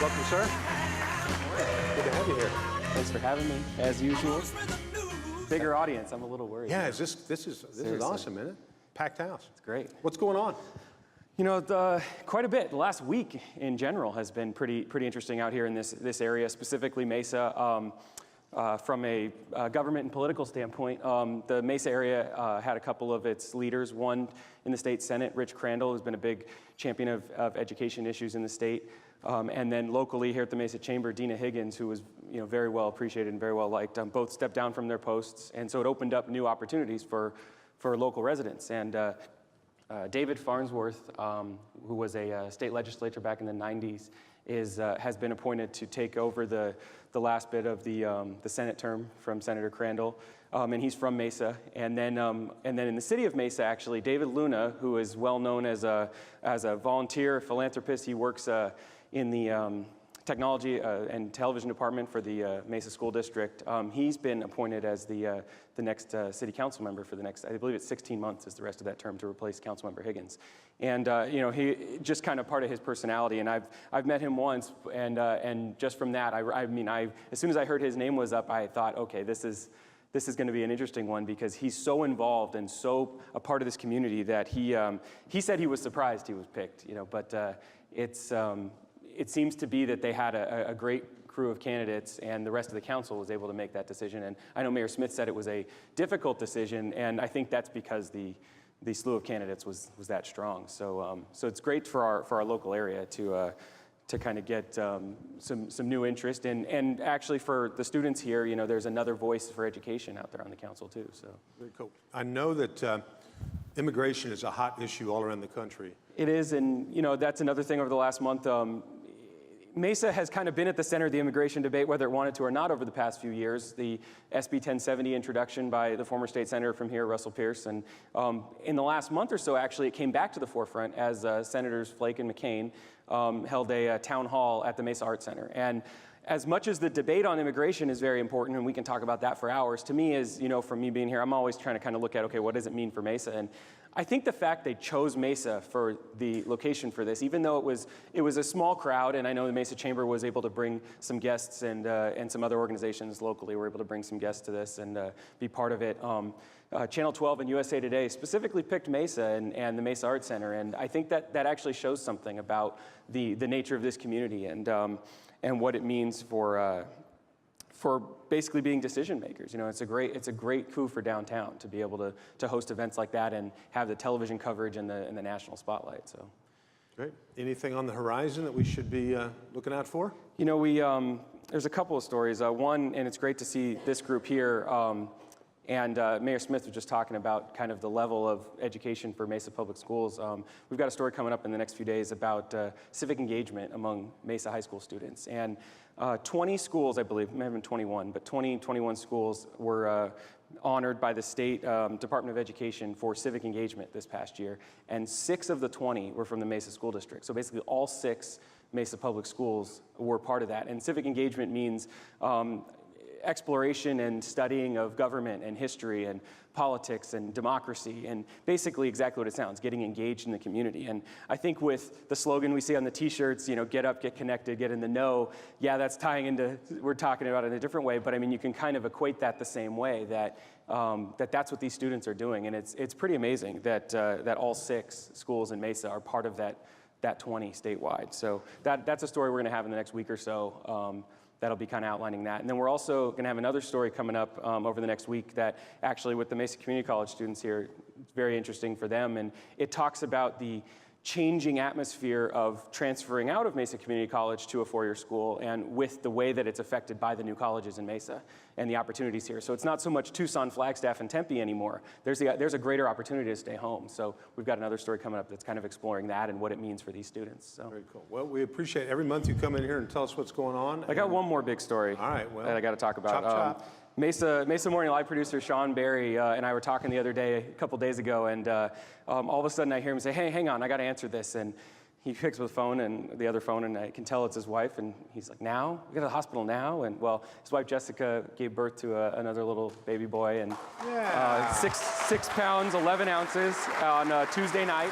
Welcome, sir. Good to have you here. Thanks for having me, as usual. Bigger audience, I'm a little worried. Yeah, this is awesome, isn't it? Packed house. It's great. What's going on? You know, quite a bit. The last week in general has been pretty interesting out here in this area, specifically Mesa. From a government and political standpoint, the Mesa area had a couple of its leaders. One in the state Senate, Rich Crandall, who's been a big champion of education issues in the state. And then locally here at the Mesa Chamber, Dina Higgins, who was very well appreciated and very well liked, both stepped down from their posts. And so it opened up new opportunities for local residents. And David Farnsworth, who was a state legislator back in the 90s, has been appointed to take over the last bit of the Senate term from Senator Crandall, and he's from Mesa. And then in the city of Mesa, actually, David Luna, who is well known as a volunteer philanthropist, he works in the technology and television department for the Mesa School District. He's been appointed as the next city council member for the next, I believe it's 16 months is the rest of that term, to replace Councilmember Higgins. And he just kind of part of his personality. And I've met him once, and just from that, as soon as I heard his name was up, I thought, okay, this is going to be an interesting one, because he's so involved and so a part of this community that he said he was surprised he was picked. But it seems to be that they had a great crew of candidates, and the rest of the council was able to make that decision. And I know Mayor Smith said it was a difficult decision, and I think that's because the slew of candidates was that strong. So it's great for our local area to kind of get some new interest, and actually for the students here, there's another voice for education out there on the council too. So very cool. I know that immigration is a hot issue all around the country. It is, and that's another thing over the last month. Mesa has kind of been at the center of the immigration debate, whether it wanted to or not, over the past few years. The SB 1070 introduction by the former state senator from here, Russell Pierce, and in the last month or so, actually, it came back to the forefront as Senators Flake and McCain held a town hall at the Mesa Arts Center. And as much as the debate on immigration is very important, and we can talk about that for hours, to me is, from me being here, I'm always trying to kind of look at, okay, what does it mean for Mesa? And I think the fact they chose Mesa for the location for this, even though it was a small crowd, and I know the Mesa Chamber was able to bring some guests, and some other organizations locally were able to bring some guests to this and be part of it. Channel 12 and USA Today specifically picked Mesa and the Mesa Arts Center, and I think that actually shows something about the nature of this community and what it means for basically being decision makers. It's a great coup for downtown to be able to host events like that and have the television coverage and the national spotlight. So, great. Anything on the horizon that we should be looking out for? There's a couple of stories. One, and it's great to see this group here. And Mayor Smith was just talking about kind of the level of education for Mesa Public Schools. We've got a story coming up in the next few days about civic engagement among Mesa high school students. And 20 schools, I believe, maybe 21, but 21 schools were honored by the State Department of Education for civic engagement this past year. And 6 of the 20 were from the Mesa School District. So basically all 6 Mesa Public Schools were part of that. And civic engagement means exploration and studying of government and history and politics and democracy, and basically exactly what it sounds, getting engaged in the community. And I think with the slogan we see on the t-shirts, get up, get connected, get in the know, yeah, that's tying into, we're talking about it in a different way, but I mean, you can kind of equate that the same way, that that's what these students are doing. And it's pretty amazing that all 6 schools in Mesa are part of that 20 statewide. So that's a story we're gonna have in the next week or so. That'll be kind of outlining that. And then we're also going to have another story coming up over the next week that actually with the Mesa Community College students here, it's very interesting for them. And it talks about the changing atmosphere of transferring out of Mesa Community College to a 4-year school, and with the way that it's affected by the new colleges in Mesa and the opportunities here. So it's not so much Tucson, Flagstaff, and Tempe anymore. There's a greater opportunity to stay home. So we've got another story coming up that's kind of exploring that and what it means for these students. So. Very cool. Well, we appreciate every month you come in here and tell us what's going on. I got one more big story. All right, well, that I got to talk about. Chop. Mesa Morning Live producer Sean Barry and I were talking the other day, a couple days ago, and all of a sudden I hear him say, "Hey, hang on, I got to answer this." And he picks up the phone and the other phone, and I can tell it's his wife, and he's like, "Now? We go to the hospital now?" And well, his wife Jessica gave birth to another little baby boy, and 6 pounds 11 ounces on Tuesday night.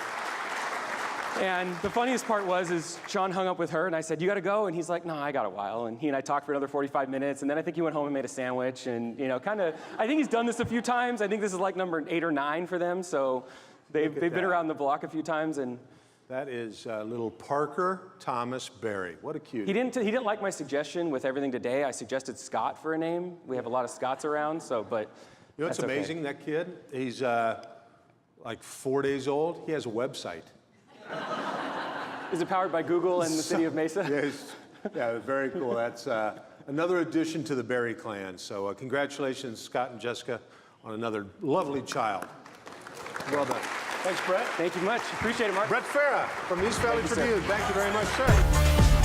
And the funniest part is Sean hung up with her, and I said, "You got to go?" And he's like, "No, I got a while." And he and I talked for another 45 minutes, and then I think he went home and made a sandwich, and I think he's done this a few times. I think this is like number 8 or 9 for them, so they've been around the block a few times, and That is little Parker Thomas Berry. What a cutie. he didn't like my suggestion with everything today. I suggested Scott for a name. We have a lot of Scotts around, but You know what's that's okay. amazing? That kid, he's like 4 days old. He has a website. Is it powered by Google and the city of Mesa? Yeah, very cool. That's another addition to the Berry clan. So congratulations, Scott and Jessica, on another lovely child. Well done. Thanks, Brett. Thank you much. Appreciate it, Mark. Brett Farah from East Valley Thank you, sir. Tribune. Thank you very much, sir.